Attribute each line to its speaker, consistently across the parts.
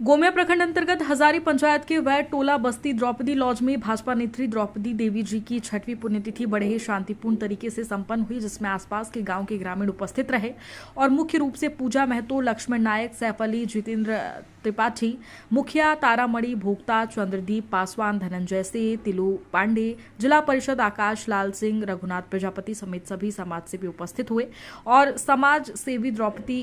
Speaker 1: गोमिया प्रखंड अंतर्गत हजारी पंचायत के वैद टोला बस्ती द्रौपदी लॉज में भाजपा नेत्री द्रौपदी देवी जी की 6वीं पुण्यतिथि बड़े ही शांतिपूर्ण तरीके से संपन्न हुई, जिसमें आसपास के गांव के ग्रामीण उपस्थित रहे और मुख्य रूप से पूजा महतो, लक्ष्मण नायक, सैफ अली, जितेंद्र त्रिपाठी, मुखिया तारामणि भोक्ता, चंद्रदीप पासवान, धनंजय से, तिलू पांडे, जिला परिषद आकाश लाल सिंह, रघुनाथ प्रजापति समेत सभी समाज सेवी उपस्थित हुए और समाज सेवी द्रौपदी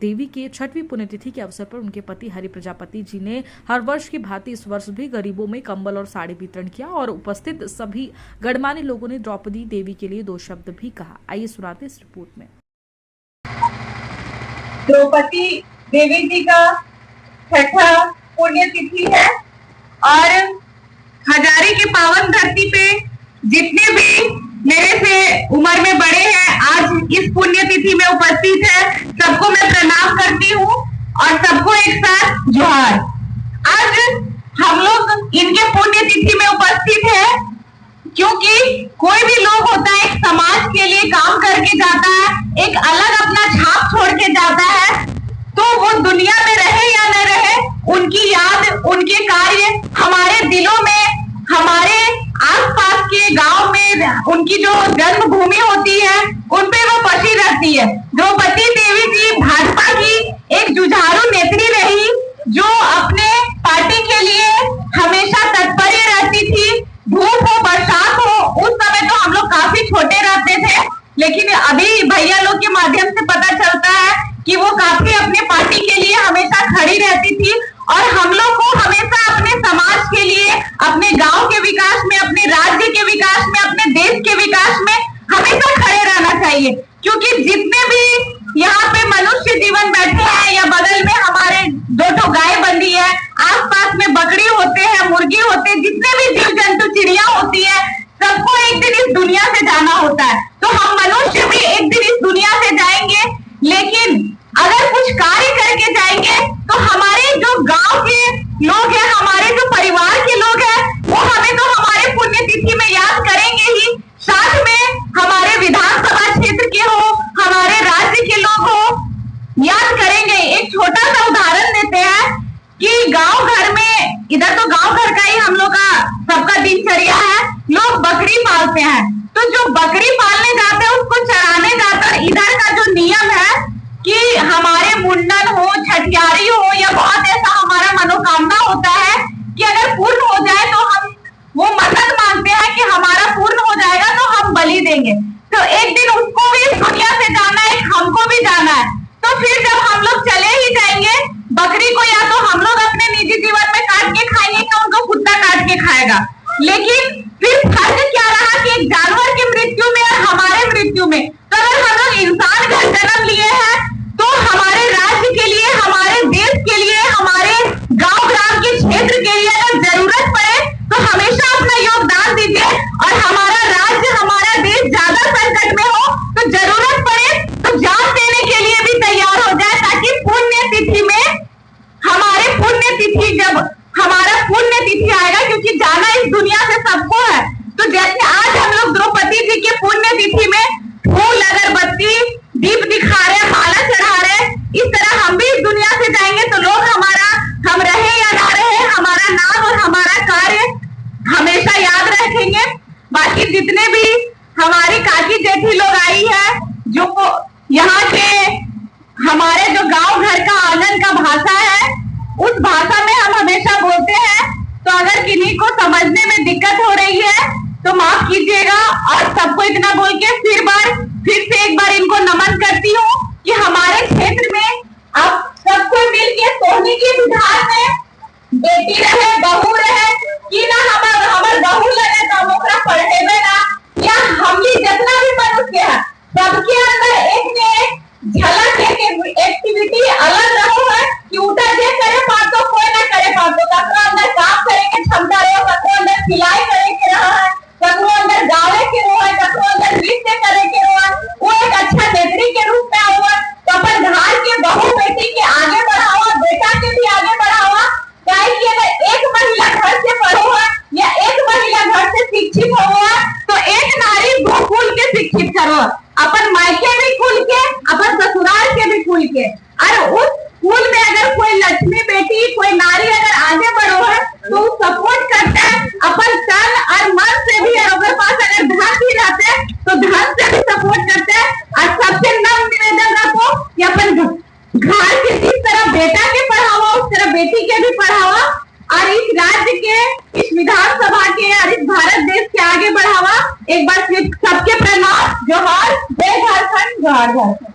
Speaker 1: देवी के 6वीं पुण्यतिथि के अवसर पर उनके पति हरि प्रजापति जी ने हर वर्ष की भांति इस वर्ष भी गरीबों में कंबल और साड़ी वितरण किया और उपस्थित सभी गणमान्य लोगों ने द्रौपदी देवी के लिए 2 शब्द भी कहा। आइए सुनाते इस रिपोर्ट में।
Speaker 2: द्रौपदी देवी जी का 6ठा पुण्यतिथि है और हजारी की पावन धरती पे जितने भी मेरे से उम्र में बड़े हैं आज इस पुण्यतिथि में उपस्थित है, सबको मैं प्रणाम करती हूँ और सबको एक साथ जोहार। आज हम लोग इनके पुण्यतिथि में उपस्थित है क्योंकि कोई भी लोग होता है एक समाज के लिए काम करके जाता है, एक अलग अपना छाप छोड़ के जाता है, तो वो दुनिया में रहे या न रहे उनकी याद, उनके कार्य हमारे दिलों में, हमारे आसपास के गांव में उनकी जो जन्मभूमि होती है उन पे वो बसी रहती है। द्रौपदी देवी जी भाजपा की एक जुझारू नेत्री रही जो अपने पार्टी के लिए हमेशा तत्पर रहती थी। धूप हो बरसात हो, उस समय तो हम लोग काफी छोटे रहते थे, लेकिन अभी भैया लोग के माध्यम से पता चलता है कि वो काफी अपने पार्टी के लिए हमेशा खड़ी रहती थी और हम लोग को हमेशा अपने समाज के लिए, अपने गांव के विकास में, अपने राज्य के विकास में, अपने देश के विकास में हमेशा खड़े रहना चाहिए। क्योंकि जितने भी यहाँ पे मनुष्य जीवन बैठे हैं या बगल में हमारे 2 गाय बंधी है, आसपास में बकरी होते हैं, मुर्गी होते हैं, जितने भी जीव जंतु चिड़िया होती है, सबको एक दिन इस दुनिया से जाना होता है। तो हम मनुष्य भी एक दिन इस दुनिया से जाएंगे, लेकिन अगर कुछ कार्य करके जाएंगे तो हमारे जो गांव के लोग हैं, हमारे जो परिवार के लोग हैं, वो हमें तो हमारे पुण्यतिथि में याद करेंगे ही, साथ में हमारे विधानसभा क्षेत्र के हो, हमारे राज्य के लोग हो, याद करेंगे। एक छोटा सा उदाहरण देते हैं कि गांव घर में, इधर तो गांव घर का ही हम लोग का सबका दिनचर्या है, लोग बकरी पालते हैं, तो जो बकरी पालने जाते हैं उसको चराने जाते हैं। इधर का जो नियम है कि हमारे मुंडन हो, छठियारी हो या बहुत ऐसा हमारा मनोकामना होता है कि अगर पूर्ण हो जाए तो हम वो मन्नत मांगते हैं कि हमारा पूर्ण हो जाएगा तो हम बलि देंगे। तो एक दिन उसको भी इस दुनिया से जाना है, हमको भी जाना है। तो फिर जब हम लोग चले ही जाएंगे, बकरी को या तो हम लोग अपने निजी जीवन में काट के खाएंगे या उनको कुत्ता काट के खाएगा। लेकिन फिर फर्क क्या रहा कि एक जानवर की मृत्यु में और हमारे मृत्यु में। तो अगर हम लोग इंसान का जन्म लिए हैं तो हमारे राज्य के लिए, हमारे देश के लिए, हमारे गांव ग्राम के क्षेत्र के लिए अगर जरूरत पड़े तो हमेशा अपना योगदान दीजिए और हमारा राज्य, हमारा देश ज्यादा संकट में हो तो जरूरत पड़े तो जान देने के लिए भी तैयार हो जाए, ताकि पुण्यतिथि में हमारे पुण्यतिथि, जब हमारा पुण्यतिथि आएगा, क्योंकि जाना इस दुनिया से सबको है, तो जैसे आज हम लोग द्रौपदी जी के पुण्यतिथि में फूल, अगरबत्ती, दीप दिखा रहे, माला चढ़ा रहे, इस तरह हम भी इस दुनिया से जाएंगे तो लोग हमारा, हम रहे या ना रहे, हमारा नाम और हमारा कार्य हमेशा याद रखेंगे। बाकी जितने भी हमारी काकी जेठी लोग आई है, जो यहाँ के हमारे जो गांव घर का आंगन का भाषा है, उस भाषा में हम हमेशा बोलते हैं, तो अगर किन्हीं को समझने में दिक्कत हो रही है तो माफ कीजिएगा। और सबको इतना बोल के फिर से एक बार इनको नमन करती हूँ कि हमारे क्षेत्र में अब सबको मिलके सोनी की विधान में बेटी रहे, बहू रहे कि ना हमार बहू लगे तो ओकरा पढ़ेबे ना, या हमनी जितना भी मनुष्य है सबके अंदर एक ने एक झलक, एक एक्टिविटी अलग रहो है कि उठा जे करे पातो कोई ना करे पातो, ककरो अंदर काम करे के क्षमता रहे, ककरो अंदर सिलाई करे के रहा है, ककरो अंदर गावे के रहा है, ककरो अंदर नृत्य करे के रहा है, वो एक अच्छा नेत्री के रूप में हुआ। तो अपन घर के बहू बेटी के आगे बढ़ावा, बेटा के भी आगे बढ़ावा, चाहे कि अगर एक महिला घर से पढ़ो है या एक महिला घर से शिक्षित हो है तो एक नारी 2 कुल के शिक्षित करो, अपन मायके भी खुल के, अपन ससुराल के भी खुल के, और उस कुल में अगर कोई लक्ष्मी बेटी बेटी कोई नारी अगर आगे बढ़ो है तो सपोर्ट करते हैं अपन तन और मन से भी, अगर पास अगर धन भी रहते हैं तो धन से भी सपोर्ट करते हैं। और सबसे नम निवेदन रखो कि अपन घर के जिस तरह बेटा के पढ़ावा उस तरह बेटी के भी पढ़ावा, और इस राज्य के, इस विधानसभा के और इस भारत देश के आगे बढ़ावा। एक बार फिर सबके प्रणाम, जोहार, जय झारखंड, जोहार झारखंड।